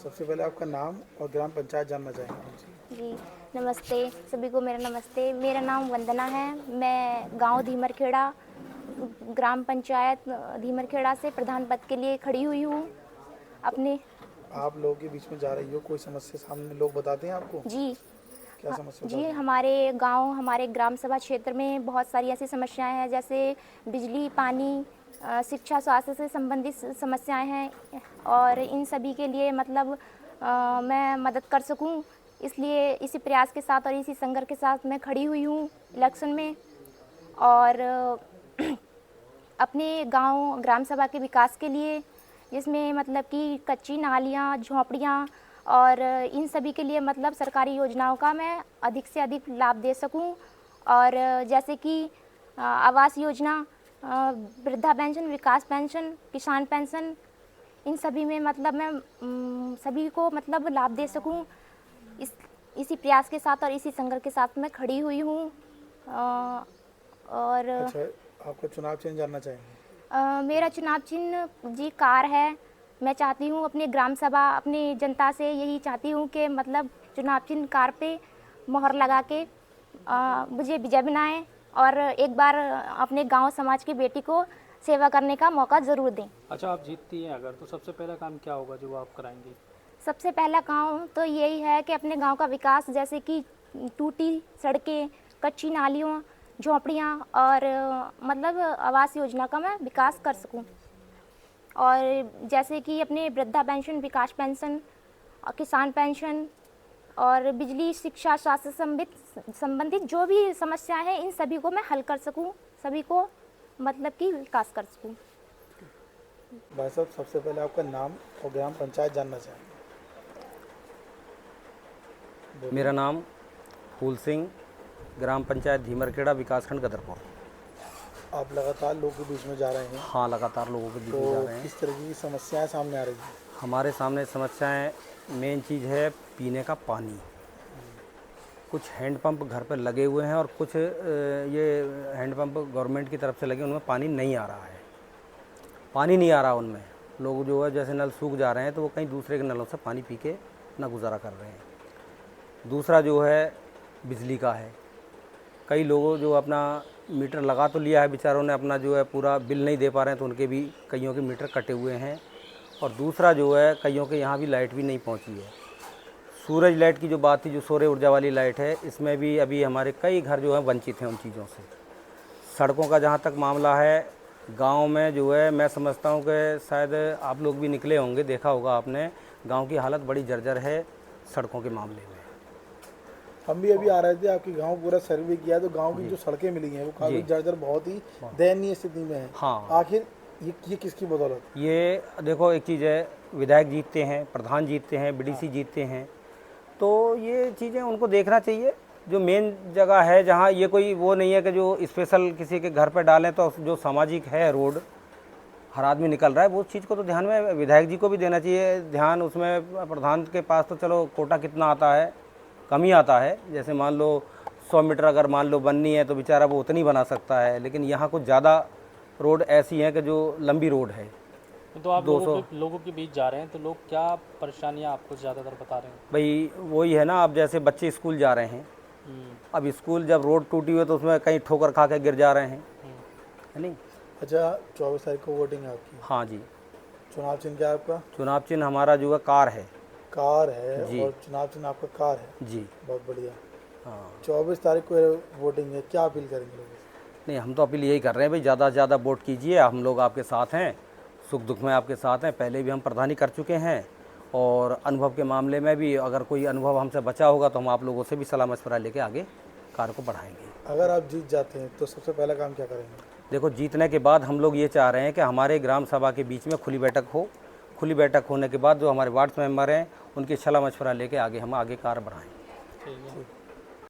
सबसे पहले आपका नाम और ग्राम पंचायत जानना चाहेंगे। जी नमस्ते, सभी को मेरा नमस्ते। मेरा नाम वंदना है। मैं गांव धीमरखेड़ा, ग्राम पंचायत धीमरखेड़ा से प्रधान पद के लिए खड़ी हुई हूँ अपने। आप लोगों के बीच में जा रही हो, कोई समस्या सामने लोग बताते हैं आपको? जी क्या समस्या जी, बताते हैं? हमारे गांव, हमारे ग्राम सभा क्षेत्र में बहुत सारी ऐसी समस्याएं हैं, जैसे बिजली, पानी, शिक्षा, स्वास्थ्य से संबंधित समस्याएं हैं। और इन सभी के लिए मतलब मैं मदद कर सकूं, इसलिए इसी प्रयास के साथ और इसी संघर्ष के साथ मैं खड़ी हुई हूं इलेक्शन में। और अपने गांव ग्राम सभा के विकास के लिए, जिसमें मतलब कि कच्ची नालियाँ, झोंपड़ियाँ और इन सभी के लिए मतलब सरकारी योजनाओं का मैं अधिक से अधिक लाभ दे सकूं। और जैसे कि आवास योजना, वृद्धा पेंशन, विकास पेंशन, किसान पेंशन, इन सभी में मतलब मैं सभी को मतलब लाभ दे सकूं। इसी प्रयास के साथ और इसी संघर्ष के साथ मैं खड़ी हुई हूँ। और अच्छा, आपका चुनाव चिन्ह जानना चाहेंगे। मेरा चुनाव चिन्ह जी कार है। मैं चाहती हूँ अपने ग्राम सभा, अपनी जनता से यही चाहती हूँ कि मतलब चुनाव चिन्ह कार पे मोहर लगा के मुझे विजय बनाएं और एक बार अपने गांव समाज की बेटी को सेवा करने का मौका ज़रूर दें। अच्छा, आप जीतती हैं अगर, तो सबसे पहला काम क्या होगा जो आप कराएंगी? सबसे पहला काम तो यही है कि अपने गांव का विकास, जैसे कि टूटी सड़कें, कच्ची नालियों, झोंपड़ियाँ और मतलब आवास योजना का मैं विकास कर सकूं। और जैसे कि अपने वृद्धा पेंशन, विकास पेंशन और किसान पेंशन और बिजली, शिक्षा, स्वास्थ्य संबंधित जो भी समस्याएं हैं, इन सभी को मैं हल कर सकूं, सभी को मतलब कि विकास कर सकूं। भाई साहब, सबसे पहले आपका नाम और ग्राम पंचायत जानना चाहेंगे। मेरा नाम फूल सिंह, ग्राम पंचायत धीमरखेड़ा, विकासखंड गदरपुर। आप लगातार लोगों के बीच में जा रहे हैं, हाँ, लगातार लोगों के बीच में जा तो रहे हैं। किस तरह की समस्याएं सामने आ रही हैं? हमारे सामने समस्याएं, मेन चीज़ है पीने का पानी। कुछ हैंडपंप घर पर लगे हुए हैं और कुछ ये हैंडपंप गवर्नमेंट की तरफ से लगे, उनमें पानी नहीं आ रहा है। पानी नहीं आ रहा उनमें। लोग जो है जैसे नल सूख जा रहे हैं तो वो कहीं दूसरे के नलों से पानी पी के अपना गुजारा कर रहे हैं। दूसरा जो है बिजली का है। कई लोगों जो अपना मीटर लगा तो लिया है, बेचारों ने अपना जो है पूरा बिल नहीं दे पा रहे हैं, तो उनके भी कईयों के मीटर कटे हुए हैं। और दूसरा जो है कईयों के यहाँ भी लाइट भी नहीं पहुँची है। सूरज लाइट की जो बात थी, जो सौर ऊर्जा वाली लाइट है, इसमें भी अभी हमारे कई घर जो हैं वंचित हैं उन चीज़ों से। सड़कों का जहाँ तक मामला है, गांव में जो है मैं समझता हूँ कि शायद आप लोग भी निकले होंगे, देखा होगा आपने, गांव की हालत बड़ी जर्जर है सड़कों के मामले में। हम भी अभी आ रहे थे, आपके गांव पूरा सर्वे किया, तो गांव की जो सड़कें मिली हैं वो काफ़ी जर्जर, बहुत ही दयनीय स्थिति में है। हाँ, आखिर ये किसकी बदौलत? ये देखो, एक चीज़ है, विधायक जीतते हैं, प्रधान जीतते हैं, बीडीसी जीतते हैं, तो ये चीज़ें उनको देखना चाहिए। जो मेन जगह है जहाँ ये कोई वो नहीं है कि जो स्पेशल किसी के घर पे डालें, तो जो सामाजिक है रोड, हर आदमी निकल रहा है, वो चीज़ को तो ध्यान में विधायक जी को भी देना चाहिए ध्यान। उसमें प्रधान के पास तो चलो कोटा कितना आता है, कम ही आता है। जैसे मान लो 100 मीटर अगर मान लो बननी है तो बेचारा वो उतनी बना सकता है, लेकिन यहाँ कुछ ज़्यादा रोड ऐसी हैं कि जो लंबी रोड है। तो आप लोगों के बीच जा रहे हैं, तो लोग क्या परेशानियां आपको ज़्यादातर बता रहे हैं? भाई वही है ना, अब जैसे बच्चे स्कूल जा रहे हैं, अब स्कूल जब रोड टूटी हुई है तो उसमें कहीं ठोकर खा के गिर जा रहे हैं, है नहीं। अच्छा, 24 तारीख को वोटिंग है आपकी? हाँ जी। चुनाव चिन्ह क्या है आपका? चुनाव चिन्ह हमारा जो है कार है। कार है जी। और चुनाव चिन्ह आपका कार है जी। बहुत बढ़िया। हाँ, 24 तारीख को वोटिंग है, क्या अपील करेंगे लोगों से? नहीं, हम तो अपील यही कर रहे हैं भाई, ज़्यादा से ज़्यादा वोट कीजिए। हम लोग आपके साथ हैं, सुख दुख में आपके साथ हैं। पहले भी हम प्रधानी कर चुके हैं, और अनुभव के मामले में भी अगर कोई अनुभव हमसे बचा होगा तो हम आप लोगों से भी सलाह मशवरा लेके आगे कार्य को बढ़ाएंगे। अगर आप जीत जाते हैं तो सबसे पहला काम क्या करेंगे? देखो, जीतने के बाद हम लोग ये चाह रहे हैं कि हमारे ग्राम सभा के बीच में खुली बैठक हो। खुली बैठक होने के बाद जो हमारे वार्ड मेंबर हैं उनकी सलाह मशवरा लेके आगे हम कार्य बढ़ाएं। ठीक है।